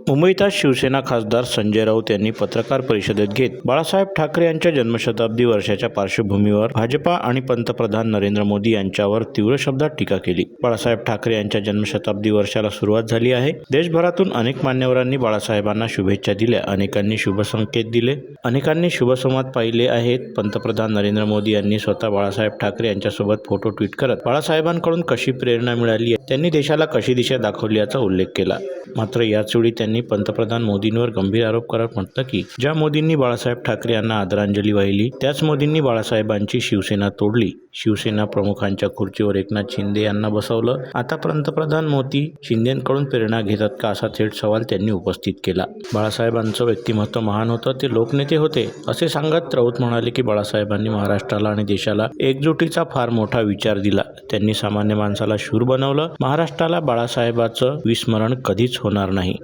मुंबईत आज शिवसेना खासदार संजय राऊत यांनी पत्रकार परिषदेत घेत बाळासाहेब ठाकरे यांच्या जन्मशताब्दी वर्षाच्या पार्श्वभूमीवर भाजपा आणि पंतप्रधान नरेंद्र मोदी यांच्यावर तीव्र शब्दात टीका केली. बाळासाहेब ठाकरे यांच्या जन्मशताब्दी वर्षाला सुरुवात झाली आहे. देशभरातून अनेक मान्यवरांनी बाळासाहेबांना शुभेच्छा दिल्या. अनेकांनी शुभसंकेत दिले. अनेकांनी शुभसंवाद पाहिले आहेत. पंतप्रधान नरेंद्र मोदी यांनी स्वतः बाळासाहेब ठाकरे यांच्यासोबत फोटो ट्विट करत बाळासाहेबांकडून कशी प्रेरणा मिळाली, त्यांनी देशाला कशी दिशा दाखवली याचा उल्लेख केला. मात्र याचवेळी त्यांनी पंतप्रधान मोदींवर गंभीर आरोप करत म्हटलं की ज्या मोदींनी बाळासाहेब ठाकरे यांना आदरांजली वाहिली त्याच मोदींनी बाळासाहेबांची शिवसेना तोडली. शिवसेना प्रमुखांच्या खुर्चीवर एकनाथ शिंदे यांना बसवलं. आता पंतप्रधान मोदी शिंदेंकडून प्रेरणा घेतात का, असा थेट सवाल त्यांनी उपस्थित केला. बाळासाहेबांचं व्यक्तिमत्व महान होतं, ते लोकनेते होते असे सांगत राऊत म्हणाले की बाळासाहेबांनी महाराष्ट्राला आणि देशाला एकजुटीचा फार मोठा विचार दिला. त्यांनी सामान्य माणसाला शूर बनवलं. महाराष्ट्राला बाळासाहेबांचं विस्मरण कधीच होणार नाही.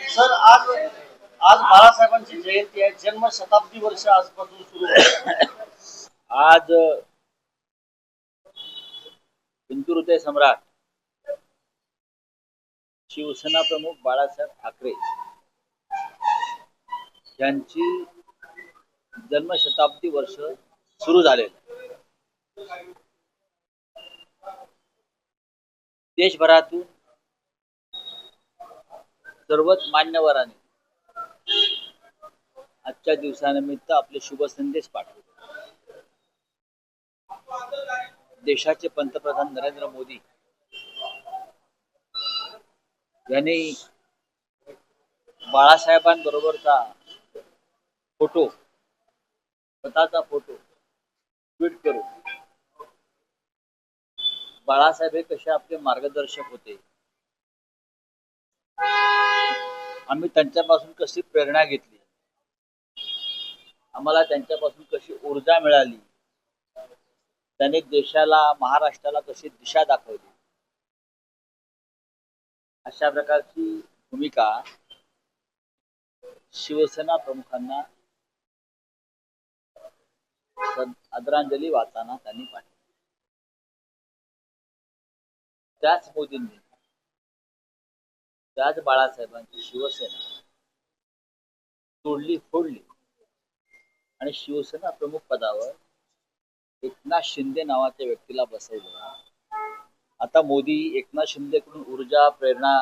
सर, आज आज बाळासाहेबांची जयंती आहे. जन्म शताब्दी वर्ष आजपासून सुरू आहे. आज हिंदू हृदय सम्राट शिवसेना प्रमुख बाळासाहेब ठाकरे यांची जन्मशताब्दी वर्ष सुरू झाले. देशभरातून सर्वच मान्यवरांनी आजच्या दिवसानिमित्त आपले शुभ संदेश पाठवले. देशाचे पंतप्रधान नरेंद्र मोदी यांनी बाळासाहेबांबरोबरचा फोटो, स्वतःचा फोटो ट्विट करून बाळासाहेब हे कसे आपले मार्गदर्शक होते, आम्ही त्यांच्यापासून कशी प्रेरणा घेतली, आम्हाला त्यांच्यापासून कशी ऊर्जा मिळाली, त्यांनी देशाला, महाराष्ट्राला कशी दिशा दाखवली, अशा प्रकारची भूमिका शिवसेना प्रमुखांना आदरांजली वाहताना त्यांनी पाठवली. त्याच मोदींनी, त्याच बाळासाहेबांची शिवसेना तोडली, फोडली आणि शिवसेना प्रमुख पदावर एकनाथ शिंदे नावाच्या व्यक्तीला बसवलं. आता मोदी एकनाथ शिंदेकडून ऊर्जा, प्रेरणा,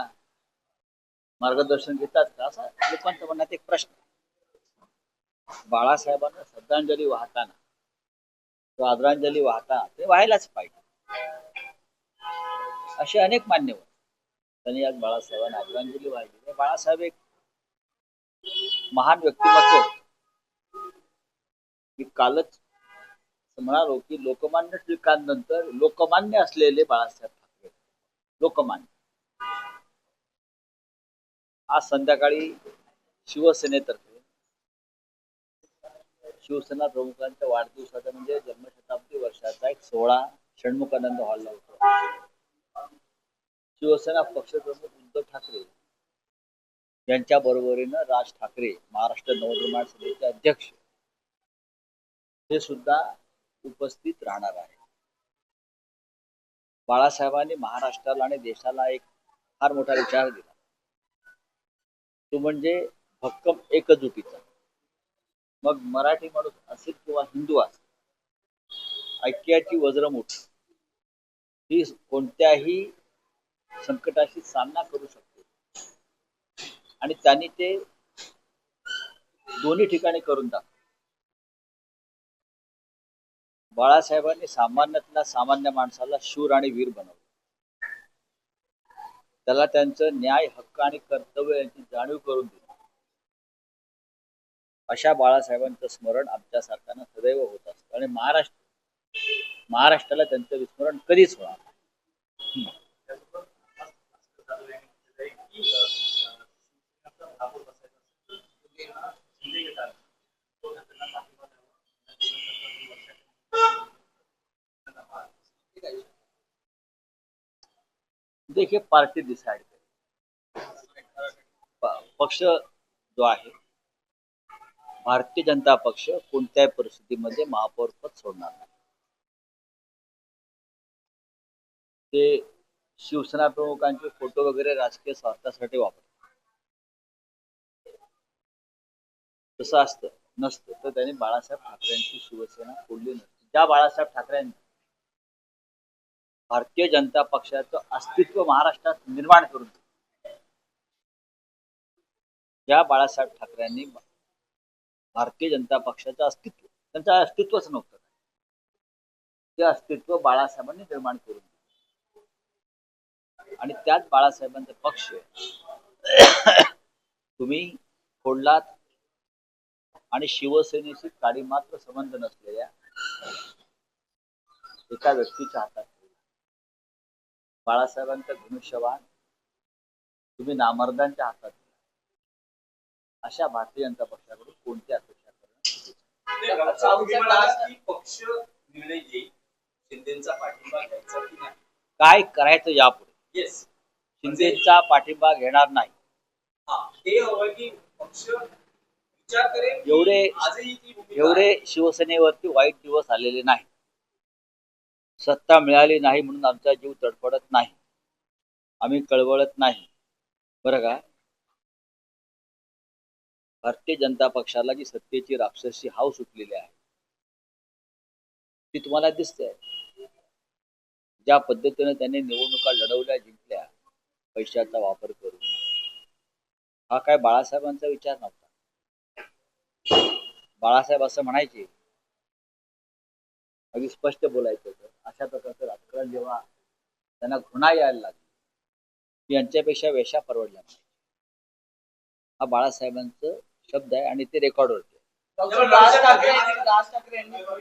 मार्गदर्शन घेतात का, असा लोकांच्या मनात एक प्रश्न. बाळासाहेबांना श्रद्धांजली वाहताना किंवा आदरांजली वाहताना ते व्हायलाच पाहिजे. असे अनेक मान्यवर त्यांनी आज बाळासाहेबांना आदरांजली वाहिली. बाळासाहेब एक महान व्यक्तिमत्व. मी कालच म्हणालो की लोकमान्य टिळकांनंतर लोकमान्य असलेले बाळासाहेब ठाकरे, लोकमान्य. आज संध्याकाळी शिवसेनेतर्फे शिवसेना प्रमुखांच्या वाढदिवसाचा म्हणजे जन्मशताब्दी वर्षाचा एक सोहळा षण्मुखानंद हॉलला होता. शिवसेना पक्षप्रमुख उद्धव ठाकरे यांच्या बरोबरीनं राज ठाकरे, महाराष्ट्र नवनिर्माण सभेचे अध्यक्ष, हे सुद्धा उपस्थित राहणार आहे. बाळासाहेबांनी महाराष्ट्राला आणि देशाला एक फार मोठा विचार दिला, तो म्हणजे भक्कम एकजुटीचा. मग मराठी माणूस असेल किंवा हिंदू असेल, ऐक्याची वज्रमुठ ही कोणत्याही संकटाशी सामना करू शकते आणि त्यांनी ते दोन्ही ठिकाणी करून दाखवलं. बाळासाहेबांनी सामान्यातल्या सामान्य माणसाला शूर आणि वीर बनवलं. त्याला त्यांचं न्याय, हक्क आणि कर्तव्य यांची जाणीव करून दिली. अशा बाळासाहेबांचं स्मरण आमच्या सारख्यांना सदैव होत असतं आणि महाराष्ट्राला त्यांचं विस्मरण कधीच होणार नाही. देखिए, पार्टी डिसाइड करे. पक्ष जो आहे भारतीय जनता पक्ष कोणत्याही परिस्थितीमध्ये महापौर पद सोडणार नाही. ते शिवसेना प्रमुखांचे फोटो वगैरे राजकीय स्वार्थासाठी वापरतात. तसं असतं नसतं तर त्यांनी बाळासाहेब ठाकरेंची शिवसेना फोडली नसती. ज्या बाळासाहेब ठाकरेंनी भारतीय जनता पक्षाचं अस्तित्व महाराष्ट्रात निर्माण करून दिलं, ज्या बाळासाहेब ठाकरेंनी भारतीय जनता पक्षाचं अस्तित्व, त्यांचं अस्तित्वच नव्हतं, ते अस्तित्व बाळासाहेबांनी निर्माण करून दिलं. आणि त्याच बाळासाहेबांचा पक्ष तुम्ही फोडलात आणि शिवसेनेशी काडी मात्र संबंध नसलेल्या एका व्यक्तीच्या हातात ठेवला. बाळासाहेबांचं धनुष्यबाण तुम्ही नामर्दांच्या हातात दिला. अशा भारतीय जनता पक्षाकडून कोणती अपेक्षा करणं तुम्ही म्हणालात की पक्ष निर्णय घेईल शिंदेचा पाठिंबा घ्यायचा की नाही. काय करायचं यापुढे. येस, शिंदेचा पाठिंबा घेणार नाही. हा हे हवं की पक्ष विचार करेल की एवढे आजही ती भूमिका एवढे शिवसेनेवरती वाईट दिवस आलेले नाही. सत्ता मिळाली नाही म्हणून आमचा जीव तडफडत नाही, आम्ही कळवळत नाही, बरं का. भारतीय जनता पक्षाला जी सत्तेची राक्षसी हाव सुटलेली आहे ती तुम्हाला दिसते. ज्या पद्धतीने त्यांनी निवडणुका लढवल्या, जिंकल्या पैशाचा वापर करून, हा काय बाळासाहेबांचा विचार नव्हता. बाळासाहेब असं म्हणायचे, अगदी स्पष्ट बोलायचं होतं, अशा प्रकारचं राजकारण जेव्हा त्यांना घृणा यायला लागली, यांच्यापेक्षा वेशा परवडल्या नाही. हा बाळासाहेबांचं शब्द आहे आणि ते रेकॉर्डवरती आहे. राज ठाकरे यांनी